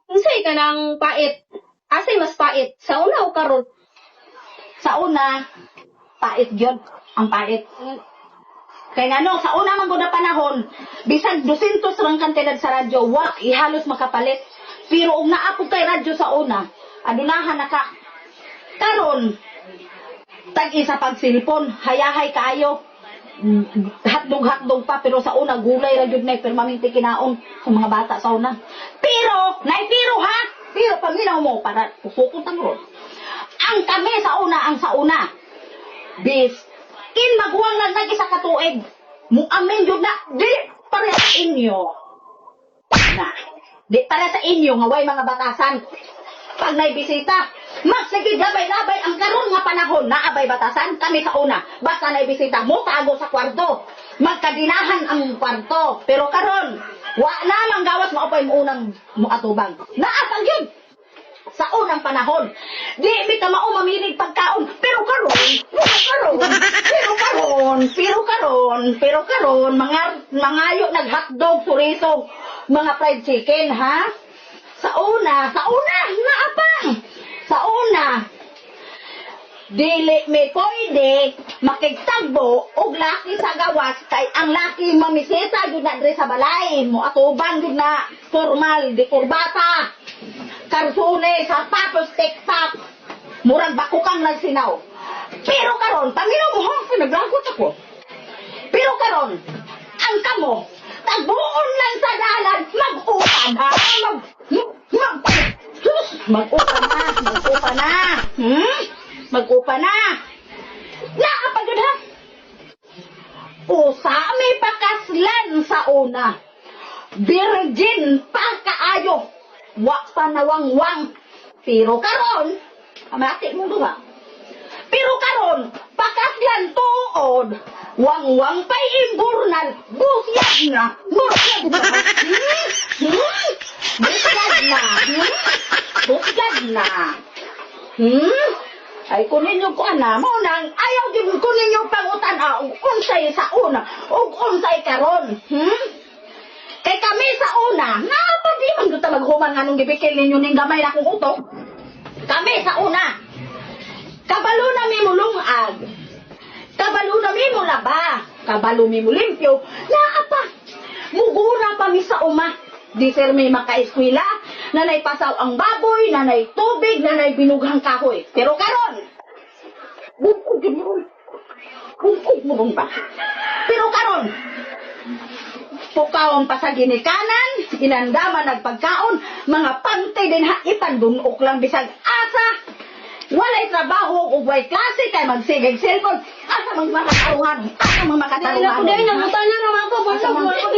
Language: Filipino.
Unsay ka nang pait? Asay mas pait? Sa una o karon? Sa una, pait yun. Ang pait. Kaya nga no, sa una man gud na panahon, bisan 200 rang kantidad sa radyo, wa ihalos makapalit. Pero ug naa po kay radyo sa una, adunahan na ka. Karon, tag-isa pag cellphone, hayahay kaayo. Hatdog-hatdog pa, pero sa una, gulay ra jud na, pero maminti kinaon sa mga bata sa una. Pero, naipiro ha? Pero paminaw mo, para pusukon tanggol. Ang kami sa una, bis, kin maghuwang lang nag-isa katuig. Muamin yun na, di para sa inyo. Na, di para sa inyo, nga way mga batasan. Pag naibisita, sige labay-labay ang karon nga panahon, naabay batasan, kami sa una. Basta naibisita mo, tago sa kwarto. Magkadinahan ang kwarto. Pero karon, wa na lang gawas maupay mo unang muatubang. Naatang yun. Sa unang panahon. Di mi ka mao mamilig pagkaon. Pero karon, mangayo nag-hotdog, suriso, mga fried chicken, ha? Sa una, naapang. Sa una, dili may pwede makigtagbo og laki sa gawas kay ang laki mamiseta yun na dre sa balay mo atubang yun na formal di kurbata karsone sapatos tiktak murag bakukang nagsinaw. Pero karon paminaw mo ha pinaglagot ako. Pero karon ang kamo tagbuon lang sa dalan mag-upan ha mag-upa na. Mag-upa na. Nakapagod ha? Usa may pakaslan sa una. Virgin pa kaayo. Wa pa nawangwang. Pero karon, amati mo ba? Pero karon, pakaslan tuod. Wangwang pa'y imburnal. Busyad na. Busyad na. Ay kunin nyo ko ana mo nang ayaw din kunin nyo pangutan unsay sa una ug unsay karon. Kay kami sa una, napa di man guta maghuman nganong gibikil ninyo ning gamay na kong utok. Kami sa una. Kabalo na mi mulungag. Kabalo na mi mo laba. Kabalo mi mo limpyo. Naapa. Mugura pa mi sa uma. Di sir may makaeskwela, nanay pasaw ang baboy, nanay tubig, nanay binughang kahoy. Pero karon, bukog mo ba? Pero karon, pukawang pa sa ginikanan, inandaman nagpagkaon, mga pantay din haitan, dunok lang bisag asa, walay trabaho o way klase kay magsigig cellphone, asa mga makataruhan, asa mga makataruhan. Dahil nakutan na naman ko, basta mo ko